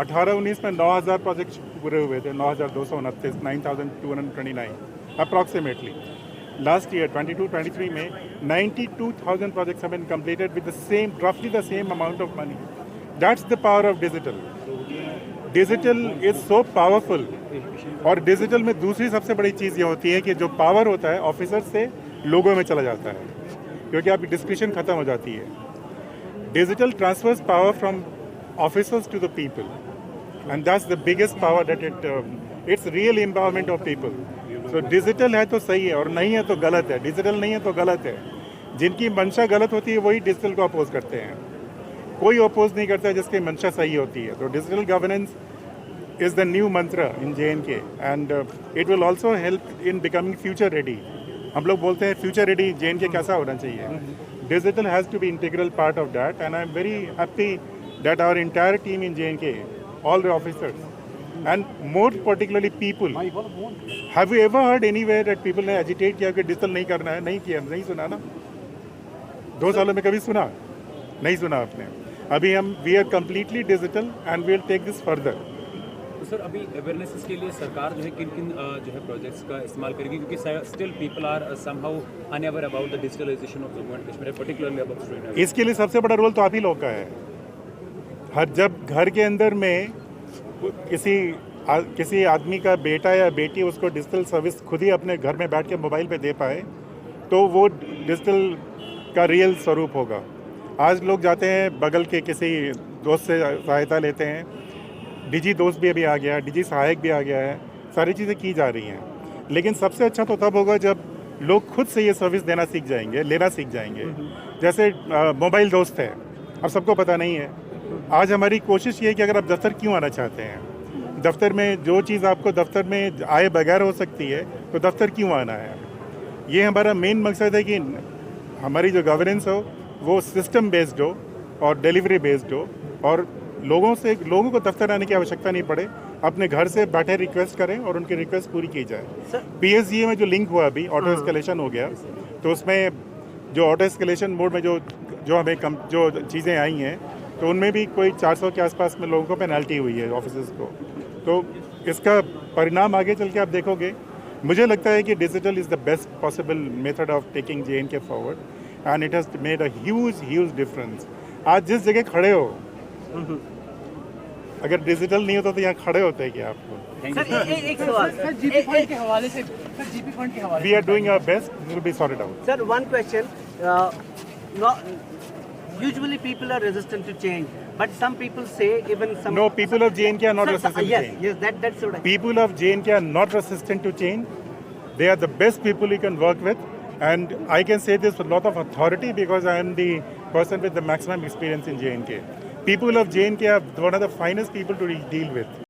18-19 में 9,000 प्रोजेक्ट पूरे हुए थे, 9,229, 9,229 अप्रॉक्सीमेटली. Last year, 22-23 में 92,000 projects have been completed with roughly the same amount of money. That's the power of digital. Digital is so powerful. और digital में दूसरी सबसे बड़ी चीज़ ये होती है कि जो पावर होता है ऑफिसर से लोगों में चला जाता है, क्योंकि आपकी डिस्क्रिप्शन खत्म हो जाती है. Digital transfers power from officers to the people, and that's the biggest power that it's real empowerment of people. So digital है तो सही है, और नहीं है तो गलत है. डिजिटल नहीं है तो गलत है. जिनकी मंशा गलत होती है वही डिजिटल को अपोज करते हैं. कोई अपोज नहीं करता है जिसकी मंशा सही होती है. तो digital governance is the new mantra in J&K, and it will also help in becoming future ready. हम लोग बोलते हैं future ready J&K कैसा होना चाहिए. Digital has to be integral part of that, and I'm very happy that our entire team in J&K, all the officers, and more particularly people. Have you ever heard anywhere that people ने agitate किया कि digital नहीं करना है? नहीं किया, नहीं सुना ना. 2 सालों में कभी सुना? नहीं सुना आपने. अभी हम we are completely digital and we'll take this further. तो सर अभी अवेयरनेस के लिए सरकार जो है किन किन जो है प्रोजेक्ट्स का इस्तेमाल करेगी, क्योंकि still people are somehow unaware about the digitalization of Jammu and Kashmir, particularly about students. इसके लिए सबसे बड़ा रोल तो आप ही लोग का है. जब घर के अंदर में किसी आदमी का बेटा या बेटी उसको डिजिटल सर्विस खुद ही अपने घर में बैठ के मोबाइल पे दे पाए, तो वो डिजिटल का रियल स्वरूप होगा. आज लोग जाते हैं बगल के किसी दोस्त से सहायता लेते हैं. डिजी दोस्त भी अभी आ गया, डिजी सहायक भी आ गया है, सारी चीज़ें की जा रही हैं. लेकिन सबसे अच्छा तो तब होगा जब लोग खुद से ये सर्विस देना सीख जाएंगे, लेना सीख जाएंगे. जैसे मोबाइल दोस्त है, अब सबको पता नहीं है. आज हमारी कोशिश ये है कि अगर आप दफ्तर क्यों आना चाहते हैं, दफ्तर में जो चीज़ आपको दफ्तर में आए बगैर हो सकती है, तो दफ्तर क्यों आना है. ये हमारा मेन मकसद है कि हमारी जो गवर्नेंस हो वो सिस्टम बेस्ड हो और डिलीवरी बेस्ड हो, और लोगों को दफ्तर आने की आवश्यकता नहीं पड़े. अपने घर से बैठे रिक्वेस्ट करें और उनकी रिक्वेस्ट पूरी की जाए. PSGA में जो लिंक हुआ अभी ऑटो एस्केलेशन हो गया, तो उसमें जो ऑटो एस्केलेशन मोड में जो हमें जो चीज़ें आई हैं, तो उनमें भी कोई 400 के आसपास में लोगों को पेनल्टी हुई है ऑफिसर्स को. तो इसका परिणाम आगे चल के आप देखोगे. मुझे लगता है कि digital is the best possible method of taking J&K forward, and it has made a huge difference. आज जिस जगह खड़े हो, अगर डिजिटल नहीं होता तो यहाँ खड़े होते हैं क्या आपको. सर एक सवाल सर जीपी फंड के हवाले से. सर जीपी फंड के हवाले we are doing our best, it will be sorted out. Sir one question. Usually people are resistant to change, but some people say even some. No, people of J&K are not resistant to change. Yes, that's what I. People of J&K are not resistant to change. They are the best people you can work with, and I can say this with a lot of authority because I am the person with the maximum experience in J&K. People of J&K are one of the finest people to deal with.